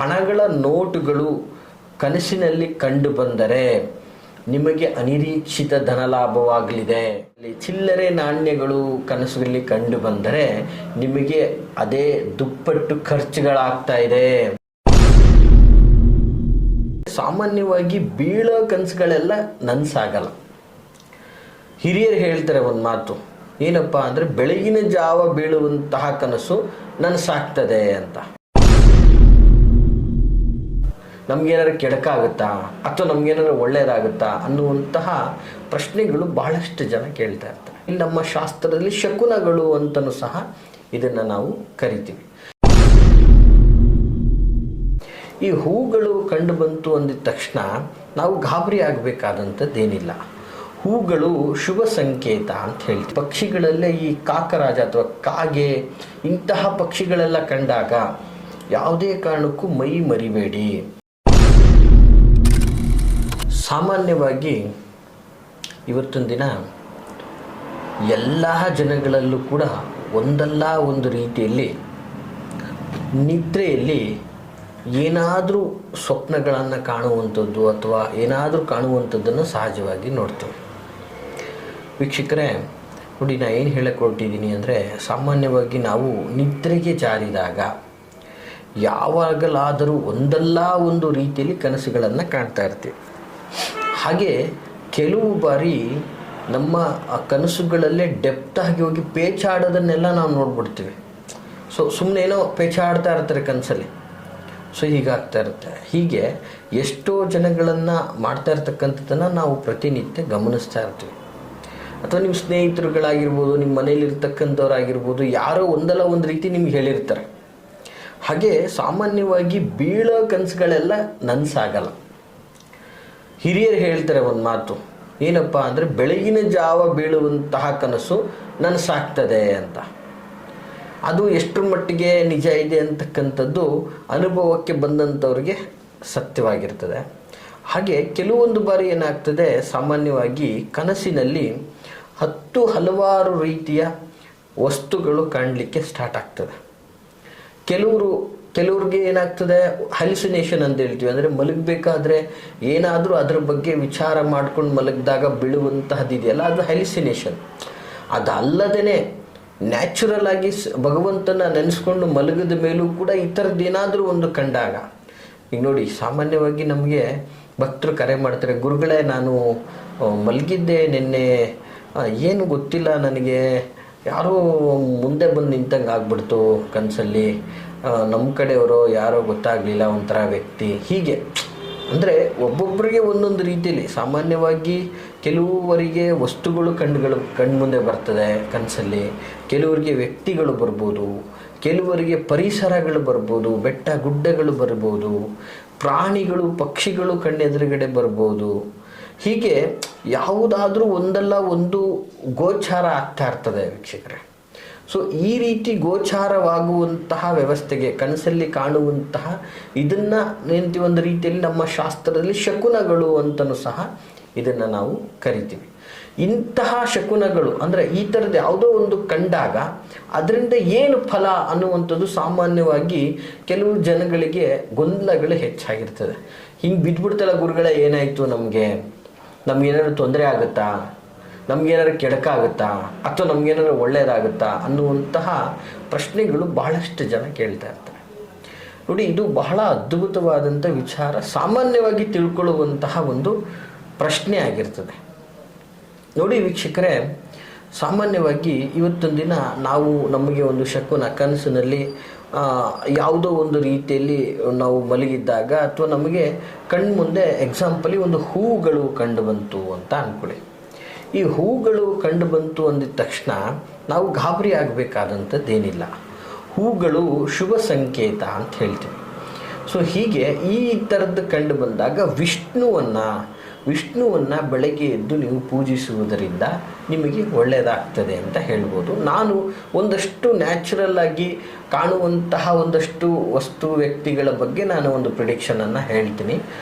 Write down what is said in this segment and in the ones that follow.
ಹಣಗಳ ನೋಟುಗಳು ಕನಸಿನಲ್ಲಿ ಕಂಡು ಬಂದರೆ ನಿಮಗೆ ಅನಿರೀಕ್ಷಿತ ಧನಲಾಭವಾಗಲಿದೆ. ಚಿಲ್ಲರೆ ನಾಣ್ಯಗಳು ಕನಸುಗಳಲ್ಲಿ ಕಂಡು ಬಂದರೆ ನಿಮಗೆ ಅದೇ ದುಪ್ಪಟ್ಟು ಖರ್ಚುಗಳಾಗ್ತಾ ಇದೆ. ಸಾಮಾನ್ಯವಾಗಿ ಬೀಳೋ ಕನಸುಗಳೆಲ್ಲ ನನಸಾಗಲ್ಲ. ಹಿರಿಯರು ಹೇಳ್ತಾರೆ ಒಂದು ಮಾತು, ಏನಪ್ಪ ಅಂದರೆ ಬೆಳಗಿನ ಜಾವ ಬೀಳುವಂತಹ ಕನಸು ನನಸಾಗ್ತದೆ ಅಂತ. ನಮಗೇನಾದ್ರು ಕೆಡಕಾಗುತ್ತಾ ಅಥವಾ ನಮಗೇನಾದ್ರು ಒಳ್ಳೆಯದಾಗುತ್ತಾ ಅನ್ನುವಂತಹ ಪ್ರಶ್ನೆಗಳು ಬಹಳಷ್ಟು ಜನ ಕೇಳ್ತಾ ಇರ್ತಾರೆ. ಇಲ್ಲಿ ನಮ್ಮ ಶಾಸ್ತ್ರದಲ್ಲಿ ಶಕುನಗಳು ಅಂತಲೂ ಸಹ ಇದನ್ನು ನಾವು ಕರಿತೀವಿ. ಈ ಹೂಗಳು ಕಂಡು ಬಂತು ಅಂದಿದ ತಕ್ಷಣ ನಾವು ಗಾಬರಿ ಆಗಬೇಕಾದಂಥದ್ದೇನಿಲ್ಲ. ಹೂಗಳು ಶುಭ ಸಂಕೇತ ಅಂತ ಹೇಳ್ತೀವಿ. ಪಕ್ಷಿಗಳಲ್ಲೇ ಈ ಕಾಕರಾಜ ಅಥವಾ ಕಾಗೆ ಇಂತಹ ಪಕ್ಷಿಗಳೆಲ್ಲ ಕಂಡಾಗ ಯಾವುದೇ ಕಾರಣಕ್ಕೂ ಮೈ ಮರಿಬೇಡಿ. ಸಾಮಾನ್ಯವಾಗಿ ಇವತ್ತಿನ ದಿನ ಎಲ್ಲ ಜನಗಳಲ್ಲೂ ಕೂಡ ಒಂದಲ್ಲ ಒಂದು ರೀತಿಯಲ್ಲಿ ನಿದ್ರೆಯಲ್ಲಿ ಏನಾದರೂ ಸ್ವಪ್ನಗಳನ್ನು ಕಾಣುವಂಥದ್ದು ಅಥವಾ ಏನಾದರೂ ಕಾಣುವಂಥದ್ದನ್ನು ಸಹಜವಾಗಿ ನೋಡ್ತೇವೆ. ವೀಕ್ಷಕರೇ ನೋಡಿ, ನಾನು ಏನು ಹೇಳಕ್ಕೆ ಹೊರಟಿದ್ದೀನಿ ಅಂದರೆ, ಸಾಮಾನ್ಯವಾಗಿ ನಾವು ನಿದ್ರೆಗೆ ಜಾರಿದಾಗ ಯಾವಾಗಲಾದರೂ ಒಂದಲ್ಲ ಒಂದು ರೀತಿಯಲ್ಲಿ ಕನಸುಗಳನ್ನು ಕಾಣ್ತಾ ಇರ್ತೀವಿ. ಹಾಗೆ ಕೆಲವು ಬಾರಿ ನಮ್ಮ ಆ ಕನಸುಗಳಲ್ಲೇ ಡೆಪ್ತಾಗಿ ಹೋಗಿ ಪೇಚಾಡೋದನ್ನೆಲ್ಲ ನಾವು ನೋಡ್ಬಿಡ್ತೀವಿ. ಸುಮ್ಮನೆ ಏನೋ ಪೇಚಾಡ್ತಾ ಇರ್ತಾರೆ ಕನಸಲ್ಲಿ. ಹೀಗಾಗ್ತಾ ಇರುತ್ತೆ. ಹೀಗೆ ಎಷ್ಟೋ ಜನಗಳನ್ನು ಮಾಡ್ತಾ ಇರ್ತಕ್ಕಂಥದ್ದನ್ನು ನಾವು ಪ್ರತಿನಿತ್ಯ ಗಮನಿಸ್ತಾ ಇರ್ತೀವಿ. ಅಥವಾ ನಿಮ್ಮ ಸ್ನೇಹಿತರುಗಳಾಗಿರ್ಬೋದು, ನಿಮ್ಮ ಮನೇಲಿರ್ತಕ್ಕಂಥವ್ರಾಗಿರ್ಬೋದು, ಯಾರೋ ಒಂದಲ್ಲ ಒಂದು ರೀತಿ ನಿಮ್ಗೆ ಹೇಳಿರ್ತಾರೆ. ಹಾಗೆ ಸಾಮಾನ್ಯವಾಗಿ ಬೀಳೋ ಕನಸುಗಳೆಲ್ಲ ನನಸಾಗಲ್ಲ. ಹಿರಿಯರು ಹೇಳ್ತಾರೆ ಒಂದು ಮಾತು, ಏನಪ್ಪ ಅಂದರೆ ಬೆಳಗಿನ ಜಾವ ಬೀಳುವಂತಹ ಕನಸು ನನಸಾಗ್ತದೆ ಅಂತ. ಅದು ಎಷ್ಟರ ಮಟ್ಟಿಗೆ ನಿಜ ಇದೆ ಅಂತಕ್ಕಂಥದ್ದು ಅನುಭವಕ್ಕೆ ಬಂದಂಥವ್ರಿಗೆ ಸತ್ಯವಾಗಿರ್ತದೆ. ಹಾಗೆ ಕೆಲವೊಂದು ಬಾರಿ ಏನಾಗ್ತದೆ, ಸಾಮಾನ್ಯವಾಗಿ ಕನಸಿನಲ್ಲಿ ಹಲವಾರು ರೀತಿಯ ವಸ್ತುಗಳು ಕಾಣಲಿಕ್ಕೆ ಸ್ಟಾರ್ಟ್ ಆಗ್ತದೆ. ಕೆಲವ್ರಿಗೆ ಏನಾಗ್ತದೆ, ಹ್ಯಾಲುಸಿನೇಷನ್ ಅಂತ ಹೇಳ್ತೀವಿ. ಅಂದರೆ ಮಲಗಬೇಕಾದ್ರೆ ಏನಾದರೂ ಅದರ ಬಗ್ಗೆ ವಿಚಾರ ಮಾಡ್ಕೊಂಡು ಮಲಗಿದಾಗ ಬೀಳುವಂತಹದ್ದಿದೆಯಲ್ಲ, ಅದು ಹ್ಯಾಲುಸಿನೇಷನ್. ಅದಲ್ಲದೇ ನ್ಯಾಚುರಲ್ ಆಗಿ ಭಗವಂತನ ನೆನೆಸ್ಕೊಂಡು ಮಲಗಿದ ಮೇಲೂ ಕೂಡ ಈ ಥರದ್ದು ಏನಾದರೂ ಒಂದು ಕಂಡಾಗ, ಈಗ ನೋಡಿ, ಸಾಮಾನ್ಯವಾಗಿ ನಮಗೆ ಭಕ್ತರು ಕರೆ ಮಾಡ್ತಾರೆ, ಗುರುಗಳೇ ನಾನು ಮಲಗಿದ್ದೆ ನಿನ್ನೆ, ಏನು ಗೊತ್ತಿಲ್ಲ ನನಗೆ, ಯಾರೋ ಮುಂದೆ ಬಂದು ನಿಂತಂಗೆ ಆಗ್ಬಿಡ್ತು ಕನಸಲ್ಲಿ, ನಮ್ಮ ಕಡೆಯವರು ಯಾರೋ ಗೊತ್ತಾಗಲಿಲ್ಲ, ಒಂಥರ ವ್ಯಕ್ತಿ. ಹೀಗೆ ಅಂದರೆ ಒಬ್ಬೊಬ್ಬರಿಗೆ ಒಂದೊಂದು ರೀತಿಯಲ್ಲಿ. ಸಾಮಾನ್ಯವಾಗಿ ಕೆಲವರಿಗೆ ವಸ್ತುಗಳು ಕಣ್ಮುಂದೆ ಬರ್ತದೆ ಕನಸಲ್ಲಿ, ಕೆಲವರಿಗೆ ವ್ಯಕ್ತಿಗಳು ಬರ್ಬೋದು, ಕೆಲವರಿಗೆ ಪರಿಸರಗಳು ಬರ್ಬೋದು, ಬೆಟ್ಟ ಗುಡ್ಡಗಳು ಬರ್ಬೋದು, ಪ್ರಾಣಿಗಳು ಪಕ್ಷಿಗಳು ಕಣ್ಣೆದುರುಗಡೆ ಬರ್ಬೋದು. ಹೀಗೆ ಯಾವುದಾದ್ರೂ ಒಂದಲ್ಲ ಒಂದು ಗೋಚಾರ ಆಗ್ತಾ ಇರ್ತದೆ ವೀಕ್ಷಕರೇ. ಈ ರೀತಿ ಗೋಚಾರವಾಗುವಂತಹ ವ್ಯವಸ್ಥೆಗೆ ಕನಸಲ್ಲಿ ಕಾಣುವಂತಹ ಇದನ್ನು ಏನಂತೀವಿ, ಒಂದು ರೀತಿಯಲ್ಲಿ ನಮ್ಮ ಶಾಸ್ತ್ರದಲ್ಲಿ ಶಕುನಗಳು ಅಂತಲೂ ಸಹ ಇದನ್ನು ನಾವು ಕರಿತೀವಿ. ಇಂತಹ ಶಕುನಗಳು ಅಂದರೆ ಈ ಥರದ್ದು ಯಾವುದೋ ಒಂದು ಕಂಡಾಗ ಅದರಿಂದ ಏನು ಫಲ ಅನ್ನುವಂಥದ್ದು ಸಾಮಾನ್ಯವಾಗಿ ಕೆಲವು ಜನಗಳಿಗೆ ಗೊಂದಲಗಳು ಹೆಚ್ಚಾಗಿರ್ತದೆ. ಹಿಂಗೆ ಬಿದ್ದುಬಿಡ್ತಲ್ಲ, ಗುರುಗಳೇ ಏನಾಯಿತು, ನಮಗೇನಾದ್ರು ತೊಂದರೆ ಆಗುತ್ತಾ, ನಮಗೇನಾದ್ರು ಕೆಡಕಾಗುತ್ತಾ ಅಥವಾ ನಮಗೇನಾದ್ರು ಒಳ್ಳೆಯದಾಗುತ್ತಾ ಅನ್ನುವಂತಹ ಪ್ರಶ್ನೆಗಳು ಬಹಳಷ್ಟು ಜನ ಕೇಳ್ತಾ ಇರ್ತಾರೆ. ನೋಡಿ, ಇದು ಬಹಳ ಅದ್ಭುತವಾದಂಥ ವಿಚಾರ, ಸಾಮಾನ್ಯವಾಗಿ ತಿಳ್ಕೊಳ್ಳುವಂತಹ ಒಂದು ಪ್ರಶ್ನೆ ಆಗಿರ್ತದೆ. ನೋಡಿ ವೀಕ್ಷಕರೇ, ಸಾಮಾನ್ಯವಾಗಿ ಇವತ್ತೊಂದು ದಿನ ನಮಗೆ ಒಂದು ಶಕುನ ಕನಸಿನಲ್ಲಿ ಯಾವುದೋ ಒಂದು ರೀತಿಯಲ್ಲಿ ನಾವು ಮಲಗಿದ್ದಾಗ ಅಥವಾ ನಮಗೆ ಕಣ್ಮುಂದೆ ಎಕ್ಸಾಂಪಲಿ ಒಂದು ಹೂಗಳು ಕಂಡು ಬಂತು ಅಂತ ಅಂದ್ಕೊಳ್ಳಿ. ಈ ಹೂಗಳು ಕಂಡು ಬಂತು ಅಂದಿದ ತಕ್ಷಣ ನಾವು ಗಾಬರಿ ಆಗಬೇಕಾದಂಥದ್ದೇನಿಲ್ಲ. ಹೂಗಳು ಶುಭ ಸಂಕೇತ ಅಂತ ಹೇಳ್ತೀವಿ. ಹೀಗೆ ಈ ಥರದ್ದು ಕಂಡು ಬಂದಾಗ ವಿಷ್ಣುವನ್ನು ಬೆಳಗ್ಗೆ ಎದ್ದು ನೀವು ಪೂಜಿಸುವುದರಿಂದ ನಿಮಗೆ ಒಳ್ಳೆಯದಾಗ್ತದೆ ಅಂತ ಹೇಳ್ಬೋದು. ನಾನು ಒಂದಷ್ಟು ನ್ಯಾಚುರಲ್ ಆಗಿ ಕಾಣುವಂತಹ ಒಂದಷ್ಟು ವಸ್ತು ವ್ಯಕ್ತಿಗಳ ಬಗ್ಗೆ ನಾನು ಒಂದು ಪ್ರಿಡಿಕ್ಷನನ್ನು ಹೇಳ್ತೀನಿ,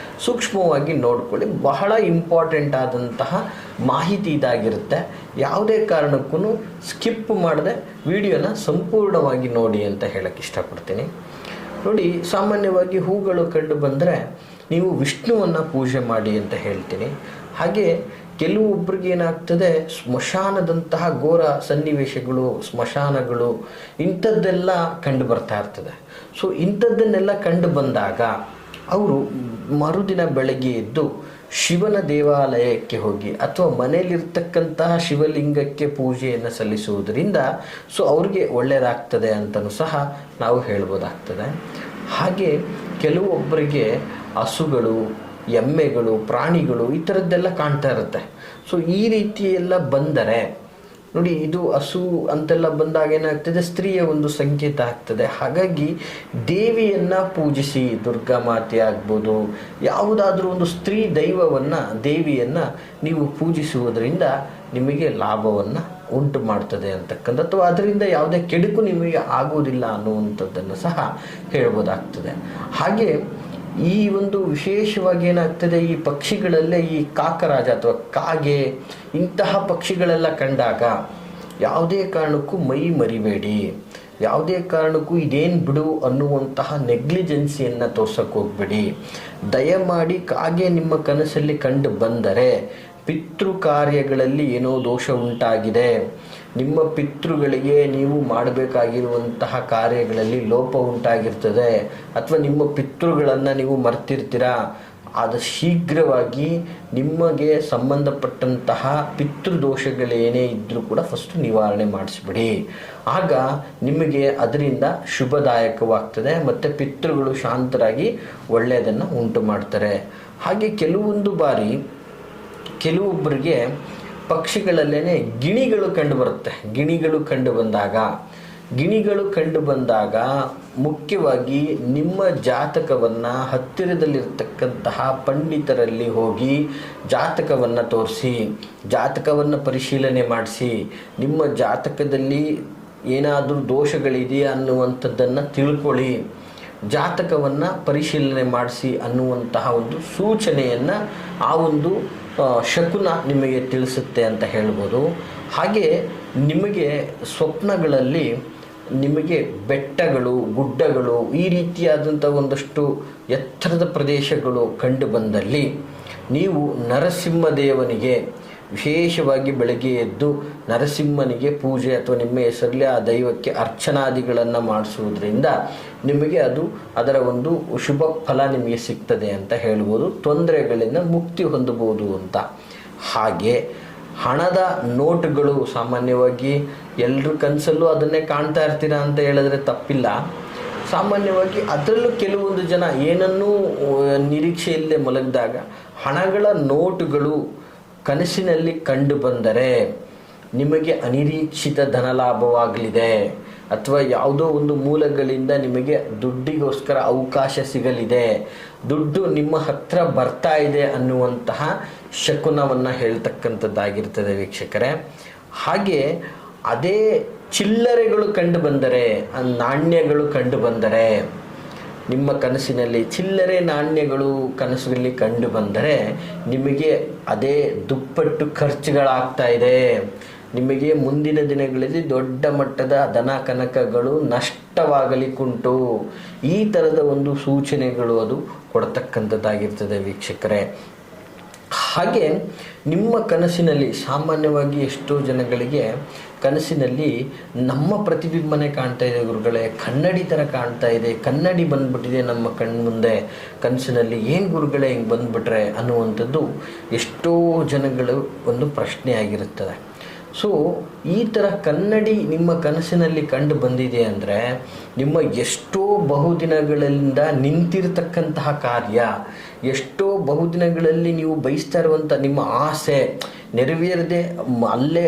ಸೂಕ್ಷ್ಮವಾಗಿ ನೋಡ್ಕೊಳ್ಳಿ. ಬಹಳ ಇಂಪಾರ್ಟೆಂಟ್ ಆದಂತಹ ಮಾಹಿತಿ ಇದಾಗಿರುತ್ತೆ. ಯಾವುದೇ ಕಾರಣಕ್ಕೂ ಸ್ಕಿಪ್ ಮಾಡದೆ ವಿಡಿಯೋನ ಸಂಪೂರ್ಣವಾಗಿ ನೋಡಿ ಅಂತ ಹೇಳಕ್ಕೆ ಇಷ್ಟಪಡ್ತೀನಿ. ನೋಡಿ, ಸಾಮಾನ್ಯವಾಗಿ ಹೂಗಳು ಕಂಡು ಬಂದರೆ ನೀವು ವಿಷ್ಣುವನ್ನು ಪೂಜೆ ಮಾಡಿ ಅಂತ ಹೇಳ್ತೀನಿ. ಹಾಗೆ ಕೆಲವೊಬ್ಬರಿಗೆ ಏನಾಗ್ತದೆ, ಸ್ಮಶಾನದಂತಹ ಘೋರ ಸನ್ನಿವೇಶಗಳು, ಸ್ಮಶಾನಗಳು ಇಂಥದ್ದೆಲ್ಲ ಕಂಡು ಬರ್ತಾ ಇರ್ತದೆ. ಸೊ ಇಂಥದ್ದನ್ನೆಲ್ಲ ಕಂಡು ಬಂದಾಗ ಅವರು ಮರುದಿನ ಬೆಳಗ್ಗೆ ಎದ್ದು ಶಿವನ ದೇವಾಲಯಕ್ಕೆ ಹೋಗಿ ಅಥವಾ ಮನೆಯಲ್ಲಿರ್ತಕ್ಕಂತಹ ಶಿವಲಿಂಗಕ್ಕೆ ಪೂಜೆಯನ್ನು ಸಲ್ಲಿಸುವುದರಿಂದ ಸೊ ಅವ್ರಿಗೆ ಒಳ್ಳೆಯದಾಗ್ತದೆ ಅಂತಲೂ ಸಹ ನಾವು ಹೇಳ್ಬೋದಾಗ್ತದೆ. ಹಾಗೆ ಕೆಲವೊಬ್ಬರಿಗೆ ಹಸುಗಳು, ಎಮ್ಮೆಗಳು, ಪ್ರಾಣಿಗಳು ಈ ಥರದ್ದೆಲ್ಲ ಕಾಣ್ತಾ ಇರುತ್ತೆ. ಸೊ ಈ ರೀತಿ ಎಲ್ಲ ಬಂದರೆ ನೋಡಿ, ಇದು ಹಸು ಅಂತೆಲ್ಲ ಬಂದಾಗ ಏನಾಗ್ತದೆ, ಸ್ತ್ರೀಯ ಒಂದು ಸಂಕೇತ ಆಗ್ತದೆ. ಹಾಗಾಗಿ ದೇವಿಯನ್ನು ಪೂಜಿಸಿ, ದುರ್ಗಾ ಮಾತೆ ಆಗ್ಬೋದು, ಯಾವುದಾದ್ರೂ ಒಂದು ಸ್ತ್ರೀ ದೈವವನ್ನು, ದೇವಿಯನ್ನು ನೀವು ಪೂಜಿಸುವುದರಿಂದ ನಿಮಗೆ ಲಾಭವನ್ನು ಉಂಟು ಮಾಡ್ತದೆ ಅಂತಕ್ಕಂಥ, ಅಥವಾ ಅದರಿಂದ ಯಾವುದೇ ಕೆಡುಕು ನಿಮಗೆ ಆಗುವುದಿಲ್ಲ ಅನ್ನುವಂಥದ್ದನ್ನು ಸಹ ಹೇಳ್ಬೋದಾಗ್ತದೆ. ಹಾಗೆ ಈ ಒಂದು ವಿಶೇಷವಾಗಿ ಏನಾಗ್ತದೆ, ಈ ಪಕ್ಷಿಗಳಲ್ಲೇ ಈ ಕಾಕರಾಜ ಅಥವಾ ಕಾಗೆ ಇಂತಹ ಪಕ್ಷಿಗಳೆಲ್ಲ ಕಂಡಾಗ ಯಾವುದೇ ಕಾರಣಕ್ಕೂ ಮೈ ಮರಿಬೇಡಿ, ಯಾವುದೇ ಕಾರಣಕ್ಕೂ ಇದೇನು ಬಿಡು ಅನ್ನುವಂತಹ ನೆಗ್ಲಿಜೆನ್ಸಿಯನ್ನು ತೋರ್ಸಕ್ಕೆ ಹೋಗ್ಬೇಡಿ. ದಯಮಾಡಿ ಕಾಗೆ ನಿಮ್ಮ ಕನಸಲ್ಲಿ ಕಂಡು ಬಂದರೆ ಪಿತೃ ಕಾರ್ಯಗಳಲ್ಲಿ ಏನೋ ದೋಷ ಉಂಟಾಗಿದೆ, ನಿಮ್ಮ ಪಿತೃಗಳಿಗೆ ನೀವು ಮಾಡಬೇಕಾಗಿರುವಂತಹ ಕಾರ್ಯಗಳಲ್ಲಿ ಲೋಪ ಉಂಟಾಗಿರ್ತದೆ, ಅಥವಾ ನಿಮ್ಮ ಪಿತೃಗಳನ್ನು ನೀವು ಮರ್ತಿರ್ತೀರಾ, ಅದು ಶೀಘ್ರವಾಗಿ ನಿಮಗೆ ಸಂಬಂಧಪಟ್ಟಂತಹ ಪಿತೃದೋಷಗಳೇನೇ ಇದ್ದರೂ ಕೂಡ ಫಸ್ಟ್ ನಿವಾರಣೆ ಮಾಡಿಸ್ಬಿಡಿ. ಆಗ ನಿಮಗೆ ಅದರಿಂದ ಶುಭದಾಯಕವಾಗ್ತದೆ ಮತ್ತು ಪಿತೃಗಳು ಶಾಂತರಾಗಿ ಒಳ್ಳೆಯದನ್ನು ಉಂಟು ಮಾಡ್ತಾರೆ. ಹಾಗೆ ಕೆಲವೊಂದು ಬಾರಿ ಕೆಲವೊಬ್ಬರಿಗೆ ಪಕ್ಷಿಗಳಲ್ಲೇ ಗಿಣಿಗಳು ಕಂಡು ಬರುತ್ತೆ. ಗಿಣಿಗಳು ಕಂಡು ಬಂದಾಗ ಮುಖ್ಯವಾಗಿ ನಿಮ್ಮ ಜಾತಕವನ್ನು ಹತ್ತಿರದಲ್ಲಿರ್ತಕ್ಕಂತಹ ಪಂಡಿತರಲ್ಲಿ ಹೋಗಿ ಜಾತಕವನ್ನು ತೋರಿಸಿ, ಜಾತಕವನ್ನು ಪರಿಶೀಲನೆ ಮಾಡಿಸಿ, ನಿಮ್ಮ ಜಾತಕದಲ್ಲಿ ಏನಾದರೂ ದೋಷಗಳಿದೆಯಾ ಅನ್ನುವಂಥದ್ದನ್ನು ತಿಳ್ಕೊಳ್ಳಿ, ಜಾತಕವನ್ನು ಪರಿಶೀಲನೆ ಮಾಡಿಸಿ ಅನ್ನುವಂತಹ ಒಂದು ಸೂಚನೆಯನ್ನು ಆ ಒಂದು ಶಕುನ ನಿಮಗೆ ತಿಳಿಸುತ್ತೆ ಅಂತ ಹೇಳ್ಬೋದು. ಹಾಗೆ ನಿಮಗೆ ಸ್ವಪ್ನಗಳಲ್ಲಿ ನಿಮಗೆ ಬೆಟ್ಟಗಳು, ಗುಡ್ಡಗಳು, ಈ ರೀತಿಯಾದಂಥ ಒಂದಷ್ಟು ಎತ್ತರದ ಪ್ರದೇಶಗಳು ಕಂಡು ಬಂದಲ್ಲಿ ನೀವು ನರಸಿಂಹದೇವನಿಗೆ ವಿಶೇಷವಾಗಿ ಬೆಳಗ್ಗೆ ಎದ್ದು ನರಸಿಂಹನಿಗೆ ಪೂಜೆ ಅಥವಾ ನಿಮ್ಮ ಹೆಸರಲ್ಲಿ ಆ ದೈವಕ್ಕೆ ಅರ್ಚನಾದಿಗಳನ್ನು ಮಾಡಿಸುವುದರಿಂದ ನಿಮಗೆ ಅದರ ಒಂದು ಶುಭ ಫಲ ನಿಮಗೆ ಸಿಗ್ತದೆ ಅಂತ ಹೇಳ್ಬೋದು, ತೊಂದರೆಗಳಿಂದ ಮುಕ್ತಿ ಹೊಂದಬಹುದು ಅಂತ. ಹಾಗೆ ಹಣದ ನೋಟುಗಳು ಸಾಮಾನ್ಯವಾಗಿ ಎಲ್ಲರೂ ಕನಸಲ್ಲೂ ಅದನ್ನೇ ಕಾಣ್ತಾ ಇರ್ತೀರಾ ಅಂತ ಹೇಳಿದ್ರೆ ತಪ್ಪಿಲ್ಲ. ಸಾಮಾನ್ಯವಾಗಿ ಅದರಲ್ಲೂ ಕೆಲವೊಂದು ಜನ ಏನನ್ನೂ ನಿರೀಕ್ಷೆಯಿಲ್ಲದೆ ಮಲಗಿದಾಗ ಹಣಗಳ ನೋಟುಗಳು ಕನಸಿನಲ್ಲಿ ಕಂಡು ಬಂದರೆ ನಿಮಗೆ ಅನಿರೀಕ್ಷಿತ ಧನಲಾಭವಾಗಲಿದೆ, ಅಥವಾ ಯಾವುದೋ ಒಂದು ಮೂಲಗಳಿಂದ ನಿಮಗೆ ದುಡ್ಡಿಗೋಸ್ಕರ ಅವಕಾಶ ಸಿಗಲಿದೆ, ದುಡ್ಡು ನಿಮ್ಮ ಹತ್ರ ಬರ್ತಾ ಇದೆ ಅನ್ನುವಂತಹ ಶಕುನವನ್ನು ಹೇಳ್ತಕ್ಕಂಥದ್ದಾಗಿರ್ತದೆ ವೀಕ್ಷಕರೇ. ಹಾಗೆ ಅದೇ ಚಿಲ್ಲರೆಗಳು ಕಂಡು ಬಂದರೆ, ನಾಣ್ಯಗಳು ಕಂಡು ಬಂದರೆ, ನಿಮ್ಮ ಕನಸಿನಲ್ಲಿ ಚಿಲ್ಲರೆ ನಾಣ್ಯಗಳು ಕನಸುಗಳಲ್ಲಿ ಕಂಡು ಬಂದರೆ ನಿಮಗೆ ಅದೇ ದುಪ್ಪಟ್ಟು ಖರ್ಚುಗಳಾಗ್ತಾ ಇದೆ, ನಿಮಗೆ ಮುಂದಿನ ದಿನಗಳಲ್ಲಿ ದೊಡ್ಡ ಮಟ್ಟದ ಧನ ಕನಕಗಳು ನಷ್ಟವಾಗಲಿಕ್ಕುಂಟು, ಈ ಥರದ ಒಂದು ಸೂಚನೆಗಳು ಅದು ಕೊಡ್ತಕ್ಕಂಥದ್ದಾಗಿರ್ತದೆ ವೀಕ್ಷಕರೇ. ಹಾಗೆ ನಿಮ್ಮ ಕನಸಿನಲ್ಲಿ ಸಾಮಾನ್ಯವಾಗಿ ಎಷ್ಟೋ ಜನಗಳಿಗೆ ಕನಸಿನಲ್ಲಿ ನಮ್ಮ ಪ್ರತಿಬಿಂಬನೆ ಕಾಣ್ತಾ ಇದೆ ಗುರುಗಳೇ, ಕನ್ನಡಿ ಥರ ಕಾಣ್ತಾ ಇದೆ, ಕನ್ನಡಿ ಬಂದ್ಬಿಟ್ಟಿದೆ ನಮ್ಮ ಕಣ್ಮುಂದೆ ಕನಸಿನಲ್ಲಿ, ಏನು ಗುರುಗಳೇ ಹಿಂಗೆ ಬಂದ್ಬಿಟ್ರೆ ಅನ್ನುವಂಥದ್ದು ಎಷ್ಟೋ ಜನಗಳು ಒಂದು ಪ್ರಶ್ನೆ ಆಗಿರುತ್ತದೆ. ಸೊ ಈ ಥರ ಕನ್ನಡಿ ನಿಮ್ಮ ಕನಸಿನಲ್ಲಿ ಕಂಡು ಬಂದಿದೆ ಅಂದರೆ ನಿಮ್ಮ ಎಷ್ಟೋ ಬಹುದಿನಗಳಿಂದ ನಿಂತಿರತಕ್ಕಂತಹ ಕಾರ್ಯ, ಎಷ್ಟೋ ಬಹುದಿನಗಳಲ್ಲಿ ನೀವು ಬಯಸ್ತಾ ಇರುವಂಥ ನಿಮ್ಮ ಆಸೆ ನೆರವೇರದೆ ಅಲ್ಲೇ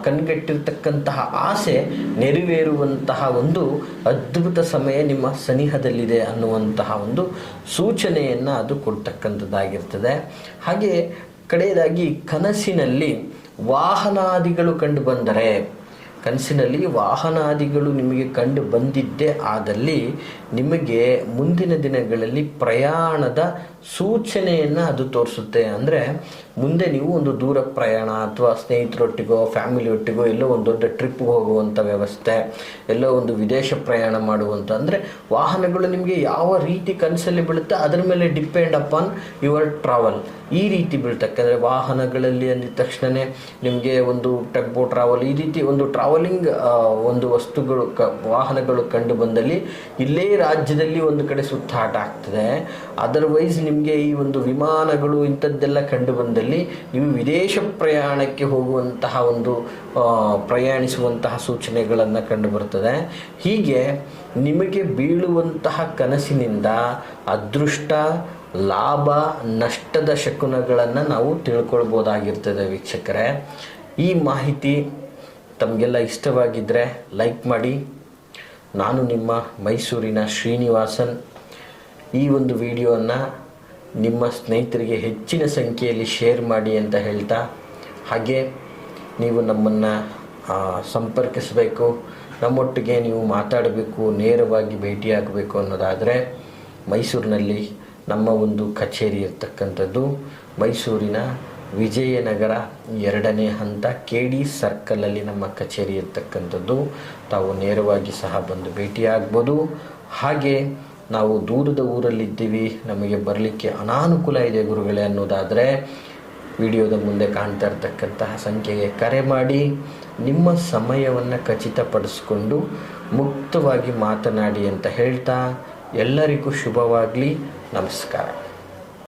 ಕಣ್ಗೆಟ್ಟಿರ್ತಕ್ಕಂತಹ ಆಸೆ ನೆರವೇರುವಂತಹ ಒಂದು ಅದ್ಭುತ ಸಮಯ ನಿಮ್ಮ ಸನಿಹದಲ್ಲಿದೆ ಅನ್ನುವಂತಹ ಒಂದು ಸೂಚನೆಯನ್ನು ಅದು ಕೊಡ್ತಕ್ಕಂಥದ್ದಾಗಿರ್ತದೆ. ಹಾಗೆ ಕಡೆಯದಾಗಿ ಕನಸಿನಲ್ಲಿ ವಾಹನಾದಿಗಳು ಕಂಡು ಬಂದರೆ, ಕನಸಿನಲ್ಲಿ ವಾಹನಾದಿಗಳು ನಿಮಗೆ ಕಂಡು ಬಂದಿದ್ದೇ ಆದಲ್ಲಿ ನಿಮಗೆ ಮುಂದಿನ ದಿನಗಳಲ್ಲಿ ಪ್ರಯಾಣದ ಸೂಚನೆಯನ್ನು ಅದು ತೋರಿಸುತ್ತೆ. ಅಂದರೆ ಮುಂದೆ ನೀವು ಒಂದು ದೂರ ಪ್ರಯಾಣ ಅಥವಾ ಸ್ನೇಹಿತರೊಟ್ಟಿಗೋ ಫ್ಯಾಮಿಲಿಯೊಟ್ಟಿಗೋ ಎಲ್ಲೋ ಒಂದು ದೊಡ್ಡ ಟ್ರಿಪ್ಗೆ ಹೋಗುವಂಥ ವ್ಯವಸ್ಥೆ, ಎಲ್ಲೋ ಒಂದು ವಿದೇಶ ಪ್ರಯಾಣ ಮಾಡುವಂಥ, ಅಂದರೆ ವಾಹನಗಳು ನಿಮಗೆ ಯಾವ ರೀತಿ ಕನಸಲ್ಲಿ ಬೀಳುತ್ತೆ ಅದರ ಮೇಲೆ ಡಿಪೆಂಡ್ ಅಪಾನ್ ಯುವರ್ ಟ್ರಾವೆಲ್. ಈ ರೀತಿ ಬೀಳ್ತಕ್ಕಂದರೆ ವಾಹನಗಳಲ್ಲಿ ಅಂದಿದ ತಕ್ಷಣವೇ ನಿಮಗೆ ಒಂದು ಟಗ್ಬೋ ಟ್ರಾವೆಲ್, ಈ ರೀತಿ ಒಂದು ಟ್ರಾವೆಲಿಂಗ್ ಒಂದು ವಸ್ತುಗಳು ವಾಹನಗಳು ಕಂಡು ಬಂದಲ್ಲಿ ಇಲ್ಲೇ ರಾಜ್ಯದಲ್ಲಿ ಒಂದು ಕಡೆ ಸುತ್ತಾಟ ಆಗ್ತದೆ. ಅದರ್ವೈಸ್ ನಿಮಗೆ ಈ ಒಂದು ವಿಮಾನಗಳು ಇಂಥದ್ದೆಲ್ಲ ಕಂಡು ಬಂದಲ್ಲಿ ನೀವು ವಿದೇಶ ಪ್ರಯಾಣಕ್ಕೆ ಹೋಗುವಂತಹ ಒಂದು ಪ್ರಯಾಣಿಸುವಂತಹ ಸೂಚನೆಗಳನ್ನು ಕಂಡು ಬರ್ತದೆ. ಹೀಗೆ ನಿಮಗೆ ಬೀಳುವಂತಹ ಕನಸಿನಿಂದ ಅದೃಷ್ಟ, ಲಾಭ, ನಷ್ಟದ ಶಕುನಗಳನ್ನು ನಾವು ತಿಳ್ಕೊಳ್ಬೋದಾಗಿರ್ತದೆ ವೀಕ್ಷಕರೇ. ಈ ಮಾಹಿತಿ ತಮಗೆಲ್ಲ ಇಷ್ಟವಾಗಿದ್ದರೆ ಲೈಕ್ ಮಾಡಿ. ನಾನು ನಿಮ್ಮ ಮೈಸೂರಿನ ಶ್ರೀನಿವಾಸನ್. ಈ ಒಂದು ವಿಡಿಯೋವನ್ನು ನಿಮ್ಮ ಸ್ನೇಹಿತರಿಗೆ ಹೆಚ್ಚಿನ ಸಂಖ್ಯೆಯಲ್ಲಿ ಶೇರ್ ಮಾಡಿ ಅಂತ ಹೇಳ್ತಾ, ಹಾಗೆ ನೀವು ನಮ್ಮನ್ನು ಸಂಪರ್ಕಿಸಬೇಕು, ನಮ್ಮೊಟ್ಟಿಗೆ ನೀವು ಮಾತಾಡಬೇಕು, ನೇರವಾಗಿ ಭೇಟಿಯಾಗಬೇಕು ಅನ್ನೋದಾದರೆ ಮೈಸೂರಿನಲ್ಲಿ ನಮ್ಮ ಒಂದು ಕಚೇರಿ ಇರ್ತಕ್ಕಂಥದ್ದು ಮೈಸೂರಿನ ವಿಜಯನಗರ 2ನೇ ಹಂತ KD ಸರ್ಕಲಲ್ಲಿ ನಮ್ಮ ಕಚೇರಿ ಇರ್ತಕ್ಕಂಥದ್ದು. ತಾವು ನೇರವಾಗಿ ಸಹ ಬಂದು ಭೇಟಿಯಾಗ್ಬೋದು. ಹಾಗೆ ನಾವು ದೂರದ ಊರಲ್ಲಿದ್ದೀವಿ, ನಮಗೆ ಬರಲಿಕ್ಕೆ ಅನಾನುಕೂಲ ಇದೆ ಗುರುಗಳೇ ಅನ್ನೋದಾದರೆ ವಿಡಿಯೋದ ಮುಂದೆ ಕಾಣ್ತಾ ಇರ್ತಕ್ಕಂತಹ ಸಂಖ್ಯೆಗೆ ಕರೆ ಮಾಡಿ ನಿಮ್ಮ ಸಮಯವನ್ನು ಖಚಿತಪಡಿಸಿಕೊಂಡು ಮುಕ್ತವಾಗಿ ಮಾತನಾಡಿ ಅಂತ ಹೇಳ್ತಾ ಎಲ್ಲರಿಗೂ ಶುಭವಾಗಲಿ. ನಮಸ್ಕಾರ.